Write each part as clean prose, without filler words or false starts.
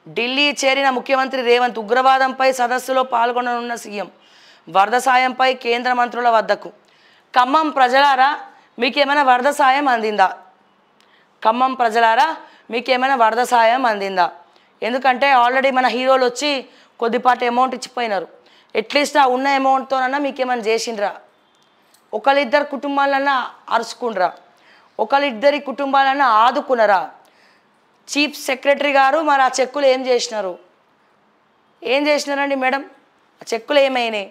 ఢిల్లీ చేరిన ముఖ్యమంత్రి రేవంత్ ఉగ్రవాదంపై సదస్సులో పాల్గొననున్న సీఎం వరద సాయంపై కేంద్ర మంత్రుల వద్దకు. ఖమ్మం ప్రజలారా మీకేమైనా వరద సాయం అందిందా? ఖమ్మం ప్రజలారా మీకేమైనా వరద సాయం అందిందా? ఎందుకంటే ఆల్రెడీ మన హీరోలు వచ్చి కొద్దిపాటి అమౌంట్ ఇచ్చిపోయినారు. అట్లీస్ట్ ఆ ఉన్న అమౌంట్తోనన్నా మీకేమైనా చేసిండ్రా? ఒకళ్ళిద్దరు కుటుంబాలన్నా అరుచుకుండ్రా? ఒకళ్ళిద్దరి కుటుంబాలన్నా ఆదుకున్నారా? చీఫ్ సెక్రటరీ గారు మరి ఆ చెక్కులు ఏం చేసినారు? ఏం చేసినారండి మేడం? ఆ చెక్కులు ఏమైనాయి?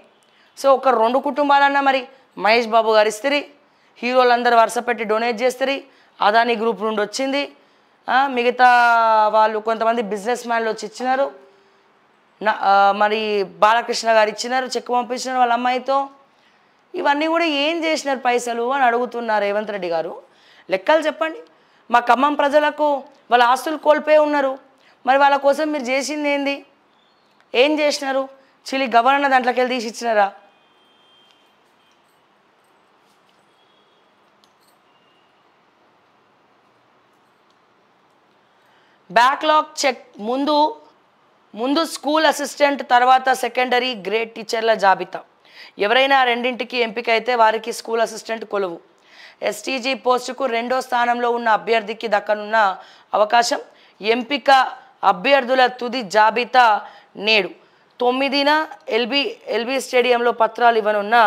సో ఒక 2 కుటుంబాలన్నా మరి మహేష్ బాబు గారు ఇస్తారు, హీరోలందరూ వరుస పెట్టి డొనేట్ చేస్తారు, అదానీ గ్రూప్ నుండి వచ్చింది, మిగతా వాళ్ళు కొంతమంది బిజినెస్ మ్యాన్లు వచ్చి ఇచ్చినారు, మరి బాలకృష్ణ గారు ఇచ్చినారు, చెక్ పంపించినారు వాళ్ళ అమ్మాయితో. ఇవన్నీ కూడా ఏం చేసినారు పైసలు అని అడుగుతున్నారు రేవంత్ రెడ్డి గారు. లెక్కలు చెప్పండి. మా ఖమ్మం ప్రజలకు వాళ్ళ ఆస్తులు కోల్పోయి ఉన్నారు, మరి వాళ్ళ కోసం మీరు చేసింది ఏంది? ఏం చేసినారు? చిలి గవర్నర్ దాంట్లోకి వెళ్ళి తీసి ఇచ్చినారా? Backlog check. ముందు స్కూల్ అసిస్టెంట్, తర్వాత సెకండరీ గ్రేడ్ టీచర్ల జాబితా. ఎవరైనా రెండింటికి ఎంపిక అయితే వారికి స్కూల్ అసిస్టెంట్ కొలువు. ఎస్టీజీ పోస్టుకు 2వ స్థానంలో ఉన్న అభ్యర్థికి దక్కనున్న అవకాశం. ఎంపిక అభ్యర్థుల తుది జాబితా నేడు 9న ఎల్బీ స్టేడియంలో పత్రాలు ఇవ్వనున్న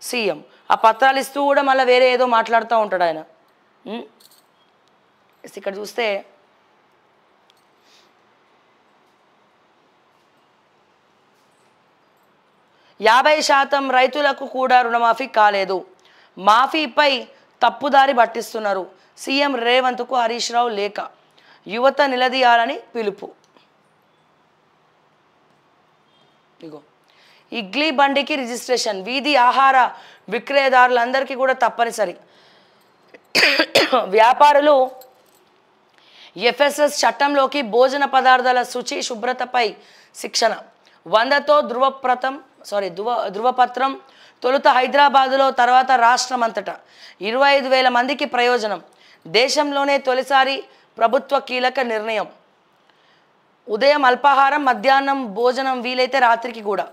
సీఎం. ఆ పత్రాలు ఇస్తూ కూడా మళ్ళీ వేరే ఏదో మాట్లాడుతూ ఉంటాడు ఆయన. ఇక్కడ చూస్తే 50% రైతులకు కూడా రుణమాఫీ కాలేదు. మాఫీపై తప్పుదారి పట్టిస్తున్నారు. సీఎం రేవంత్కు హరీష్ రావు లేఖ. యువత నిలదీయాలని పిలుపు. ఇగో ఇడ్లీ బండికి రిజిస్ట్రేషన్. వీధి ఆహార విక్రయదారులందరికీ కూడా తప్పనిసరి. వ్యాపారులు ఎఫ్ఎస్ఎస్ చట్టంలోకి భోజన పదార్థాల శుచి శుభ్రతపై శిక్షణ. 100తో ధృవపత్రం. తొలుత హైదరాబాదులో, తర్వాత రాష్ట్రమంతటా 25,000 మందికి ప్రయోజనం. దేశంలోనే తొలిసారి ప్రభుత్వ కీలక నిర్ణయం. ఉదయం అల్పాహారం, మధ్యాహ్నం భోజనం, వీలైతే రాత్రికి కూడా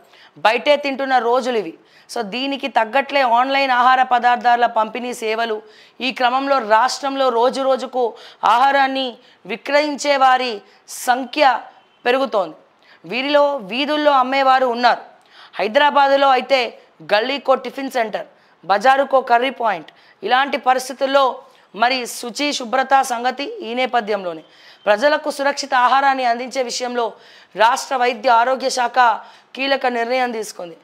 బయటే తింటున్న రోజులు ఇవి. సో దీనికి తగ్గట్లే ఆన్లైన్ ఆహార పదార్థాల పంపిణీ సేవలు. ఈ క్రమంలో రాష్ట్రంలో రోజుకు ఆహారాన్ని విక్రయించే వారి సంఖ్య పెరుగుతోంది. వీరిలో వీధుల్లో అమ్మేవారు ఉన్నారు. హైదరాబాదులో అయితే గల్లీకో టిఫిన్ సెంటర్, బజారుకో కర్రీ పాయింట్. ఇలాంటి పరిస్థితుల్లో మరి శుచి శుభ్రత సంగతి ఈ నేపథ్యంలోనే ప్రజలకు సురక్షిత ఆహారాన్ని అందించే విషయంలో రాష్ట్ర వైద్య ఆరోగ్య శాఖ కీలక నిర్ణయం తీసుకుంది.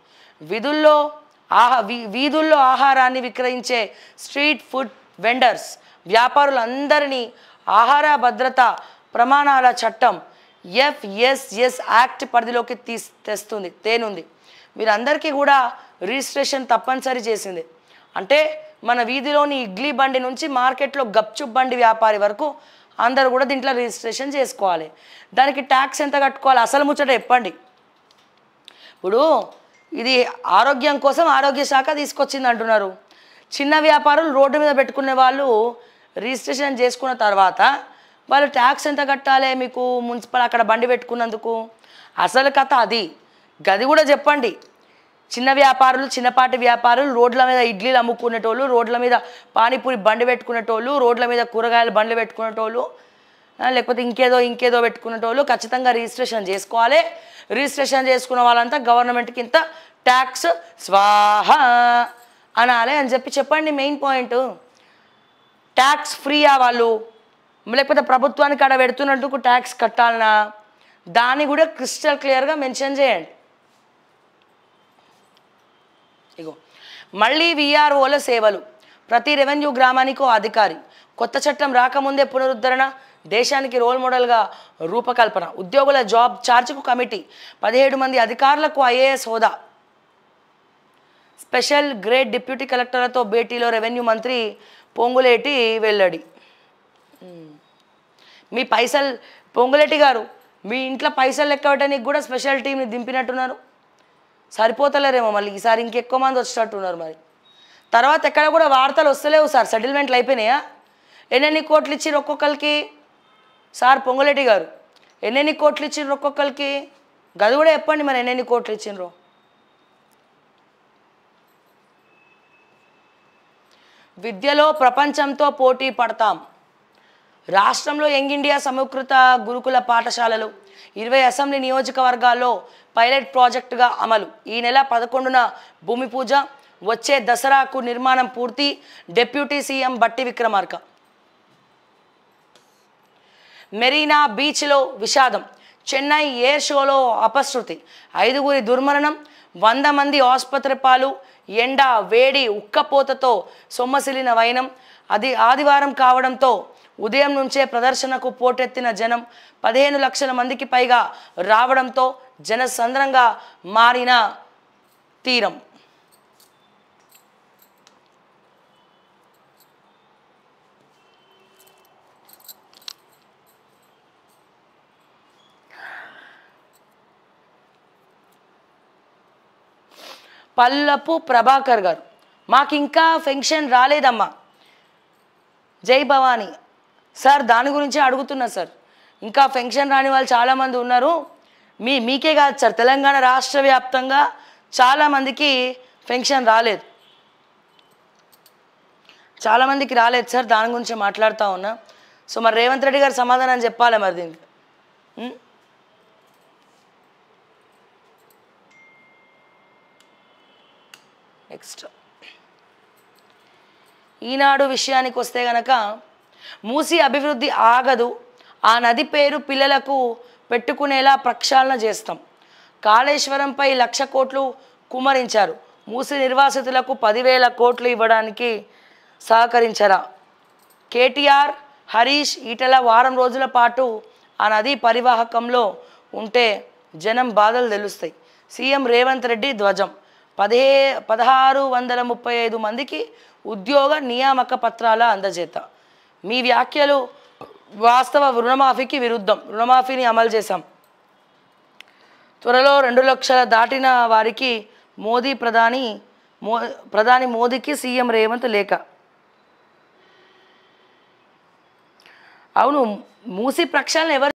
వీధుల్లో ఆహారాన్ని విక్రయించే స్ట్రీట్ ఫుడ్ వెండర్స్, వ్యాపారులందరినీ ఆహార భద్రత ప్రమాణాల చట్టం ఎఫ్ఎస్ఎస్ యాక్ట్ పరిధిలోకి తేనుంది. వీరందరికీ కూడా రిజిస్ట్రేషన్ తప్పనిసరి చేసింది. అంటే మన వీధిలోని ఇడ్లీ బండి నుంచి మార్కెట్లో గప్చుప్ బండి వ్యాపారి వరకు అందరూ కూడా దీంట్లో రిజిస్ట్రేషన్ చేసుకోవాలి. దానికి ట్యాక్స్ ఎంత కట్టుకోవాలి అసలు ముచ్చట చెప్పండి. ఇప్పుడు ఇది ఆరోగ్యం కోసం ఆరోగ్య శాఖ తీసుకొచ్చింది అంటున్నారు. చిన్న వ్యాపారులు రోడ్డు మీద పెట్టుకునే వాళ్ళు రిజిస్ట్రేషన్ చేసుకున్న తర్వాత వాళ్ళు ట్యాక్స్ ఎంత కట్టాలి మీకు మున్సిపల్ అక్కడ బండి పెట్టుకున్నందుకు? అసలు కథ అది. గది కూడా చెప్పండి. చిన్న వ్యాపారులు, చిన్నపాటి వ్యాపారులు, రోడ్ల మీద ఇడ్లీలు అమ్ముకునేటోళ్ళు, రోడ్ల మీద పానీపూరి బండి పెట్టుకునేటోళ్ళు, రోడ్ల మీద కూరగాయల బండ్లు పెట్టుకునేటోళ్ళు, లేకపోతే ఇంకేదో పెట్టుకునేటోళ్ళు ఖచ్చితంగా రిజిస్ట్రేషన్ చేసుకోవాలి. రిజిస్ట్రేషన్ చేసుకున్న వాళ్ళంతా గవర్నమెంట్కి ఇంత ట్యాక్స్ స్వాహ అనాలి అని చెప్పండి. మెయిన్ పాయింట్ ట్యాక్స్ ఫ్రీయా వాళ్ళు, లేకపోతే ప్రభుత్వానికి అక్కడ పెడుతున్నట్టుకు ట్యాక్స్ కట్టాలనా? దాన్ని కూడా క్రిస్టల్ క్లియర్గా మెన్షన్ చేయండి. ఇగో మళ్ళీ విఆర్ఓల సేవలు. ప్రతి రెవెన్యూ గ్రామానికి ఓ అధికారి. కొత్త చట్టం రాకముందే పునరుద్ధరణ, దేశానికి రోల్ మోడల్గా రూపకల్పన. ఉద్యోగుల జాబ్ ఛార్జ్కు కమిటీ. 17 మంది అధికారులకు ఐఏఎస్ హోదా. స్పెషల్ గ్రేడ్ డిప్యూటీ కలెక్టర్లతో భేటీలో రెవెన్యూ మంత్రి పొంగులేటి వెల్లడి. మీ పైసలు పొంగులేటి గారు మీ ఇంట్లో పైసలు లెక్క పెట్టడానికి కూడా స్పెషల్ టీంని దింపినట్టున్నారు. సరిపోతలేరేమో మళ్ళీ ఈసారి ఇంకెక్కువ మంది వచ్చేటట్టున్నారు. మరి తర్వాత ఎక్కడ కూడా వార్తలు వస్తలేవు సార్. సెటిల్మెంట్లు అయిపోయినాయా? ఎన్నెన్ని కోట్లు ఇచ్చారు ఒక్కొక్కరికి? సార్ పొంగులేటి గారు ఎన్నెన్ని కోట్లు ఇచ్చిండ్రు ఒక్కొక్కరికి? గది కూడా చెప్పండి మరి, ఎన్నెన్ని కోట్లు ఇచ్చిండ్రు? విద్యలో ప్రపంచంతో పోటీ పడతాం. రాష్ట్రంలో యంగ్ ఇండియా సమకృత గురుకుల పాఠశాలలు 20 అసెంబ్లీ నియోజకవర్గాల్లో పైలట్ ప్రాజెక్టుగా అమలు. ఈ నెల 11న భూమి పూజ, వచ్చే దసరాకు నిర్మాణం పూర్తి. డిప్యూటీ సీఎం బట్టి విక్రమార్క. మెరీనా బీచ్లో విషాదం. చెన్నై ఎయిర్ షోలో అపశృతి. 5గురి దుర్మరణం. 100 మంది ఆసుపత్రి పాలు. ఎండ, వేడి, ఉక్కపోతతో సొమ్మసిలిన వైనం. అది ఆదివారం కావడంతో ఉదయం నుంచే ప్రదర్శనకు పోటెత్తిన జనం. 15 లక్షల మందికి పైగా రావడంతో జనసంద్రంగా మారిన తీరం. పల్లపు ప్రభాకర్ గారు, మాకు ఇంకా పెన్షన్ రాలేదమ్మా. జై భవానీ సార్, దాని గురించి అడుగుతున్నా సార్. ఇంకా పెన్షన్ రాని వాళ్ళు చాలామంది ఉన్నారు. మీకే కాదు సార్, తెలంగాణ రాష్ట్ర వ్యాప్తంగా చాలామందికి పెన్షన్ రాలేదు, చాలామందికి రాలేదు సార్. దాని గురించి మాట్లాడుతూ ఉన్నా. సో మరి రేవంత్ రెడ్డి గారు సమాధానం చెప్పాలి మరి దీనికి. నెక్స్ట్ ఈనాడు విషయానికి వస్తే గనక, మూసి అభివృద్ధి ఆగదు, ఆ నది పేరు పిల్లలకు పెట్టుకునేలా ప్రక్షాళన చేస్తాం. కాళేశ్వరంపై 1,00,000 కోట్లు కుమ్మరించారు. మూసి నిర్వాసితులకు 10,000 కోట్లు ఇవ్వడానికి సహకరించరా? కేటీఆర్, హరీష్, ఈటల వారం రోజుల పాటు ఆ నదీ పరివాహకంలో ఉంటే జనం బాధలు తెలుస్తాయి. సీఎం రేవంత్ రెడ్డి ధ్వజం. 1635 మందికి ఉద్యోగ నియామక పత్రాల అందజేత. మీ వ్యాఖ్యలు వాస్తవ రుణమాఫీకి విరుద్ధం. రుణమాఫీని అమలు చేశాం. త్వరలో 2 లక్షల దాటిన వారికి ప్రధాని మోదీకి సీఎం రేవంత్ లేఖ. అవును, మూసి ప్రక్షాళన ఎవరు